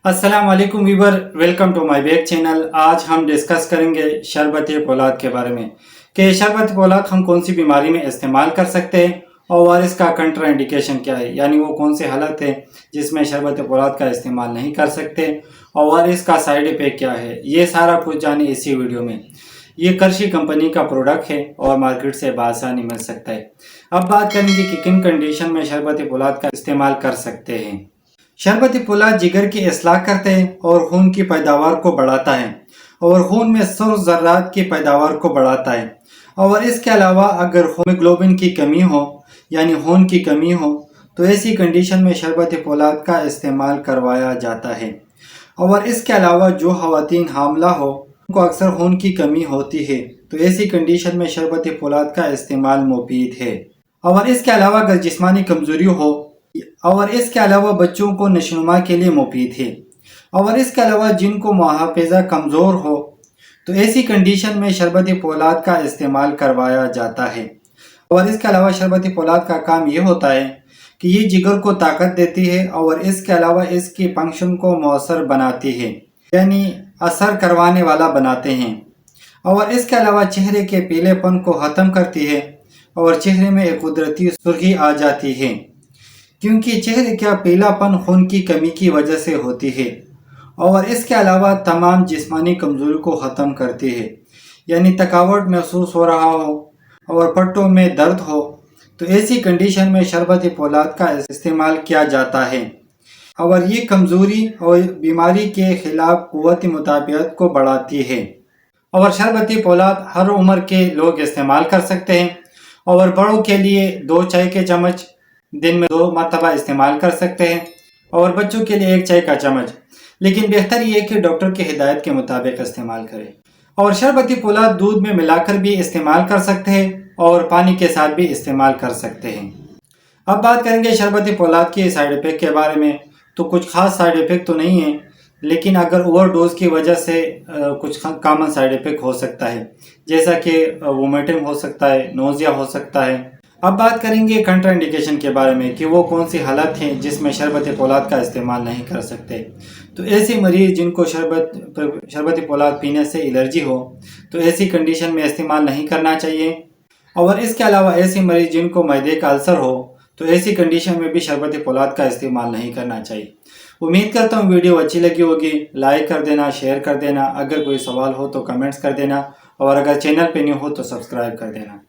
अस्सलाम वालेकुम viewer, welcome to my back channel. आज हम डिस्कस करेंगे शरबत पोलाद के बारे में कि शरबत पोलाद हम कौन सी बीमारी में इस्तेमाल कर सकते हैं और इसका कंट्रा इंडिकेशन क्या है, यानी वो कौन से हालत है जिसमें शरबत पोलाद का इस्तेमाल नहीं कर सकते और इसका साइड इफेक्ट क्या है। ये सारा कुछ जाने इसी वीडियो में। ये करशी कंपनी का प्रोडक्ट है और मार्केट से बआसानी मिल सकता है। अब बात करेंगे कि किन कंडीशन में शरबत पोलाद का इस्तेमाल कर सकते हैं। शरबत पोलाद जिगर की इस्लाह करते हैं और खून की पैदावार को बढ़ाता है और खून में सुर्ख ज़र्रात की पैदावार को बढ़ाता है। और इसके अलावा अगर हीमोग्लोबिन की कमी हो यानी खून की कमी हो तो ऐसी कंडीशन में शरबत पोलाद का इस्तेमाल करवाया जाता है। और इसके अलावा जो ख़वातीन हामला हो उनको अक्सर खून की कमी होती है तो ऐसी कंडीशन में शरबत पोलाद का इस्तेमाल मुफीद है। और इसके अलावा अगर जिस्मानी कमज़ोरी हो और इसके अलावा बच्चों को नशोनुमा के लिए मुफीद है। और इसके अलावा जिनको मुहाफ़िज़ा कमज़ोर हो तो ऐसी कंडीशन में शरबत पोलाद का इस्तेमाल करवाया जाता है। और इसके अलावा शरबत पोलाद का काम ये होता है कि ये जिगर को ताकत देती है और इसके अलावा इसकी फंक्शन को मौसर बनाती है, यानी असर करवाने वाला बनाते हैं। और इसके अलावा चेहरे के पीलेपन को ख़त्म करती है और चेहरे में एक कुदरती सुर्खी आ जाती है, क्योंकि चेहरे का पीलापन खून की कमी की वजह से होती है। और इसके अलावा तमाम जिस्मानी कमज़ोरी को ख़त्म करती है, यानी थकावट महसूस हो रहा हो और पट्टों में दर्द हो तो ऐसी कंडीशन में शरबत पोलाद का इस्तेमाल किया जाता है। और ये कमज़ोरी और बीमारी के ख़िलाफ़ क़ुव्वत मुताबिकत को बढ़ाती है। और शरबत पोलाद हर उम्र के लोग इस्तेमाल कर सकते हैं। और बड़ों के लिए 2 चाय के चम्मच दिन में 2 मरतबा इस्तेमाल कर सकते हैं और बच्चों के लिए 1 चाय का चम्मच, लेकिन बेहतर ये है कि डॉक्टर की हिदायत के मुताबिक इस्तेमाल करें। और शरबत पोलाद दूध में मिलाकर भी इस्तेमाल कर सकते हैं और पानी के साथ भी इस्तेमाल कर सकते हैं। अब बात करेंगे शरबत पोलाद के साइड इफ़ेक्ट के बारे में। तो कुछ ख़ास साइड इफ़ेक्ट तो नहीं है, लेकिन अगर ओवरडोज की वजह से कुछ कॉमन साइड इफ़ेक्ट हो सकता है, जैसा कि वोमिटिंग हो सकता है, नोज़िया हो सकता है। अब बात करेंगे कंट्रा इंडिकेशन के बारे में कि वो कौन सी हालत हैं जिसमें शरबत पोलाद का इस्तेमाल नहीं कर सकते। तो ऐसे मरीज़ जिनको शरबत पोलाद पीने से एलर्जी हो तो ऐसी कंडीशन में इस्तेमाल नहीं करना चाहिए। और इसके अलावा ऐसे मरीज़ जिनको मैदे का अल्सर हो तो ऐसी कंडीशन में भी शरबत पोलाद का इस्तेमाल नहीं करना चाहिए। उम्मीद करता हूँ वीडियो अच्छी लगी होगी। लाइक कर देना, शेयर कर देना, अगर कोई सवाल हो तो कमेंट्स कर देना और अगर चैनल पे न्यू हो तो सब्सक्राइब कर देना।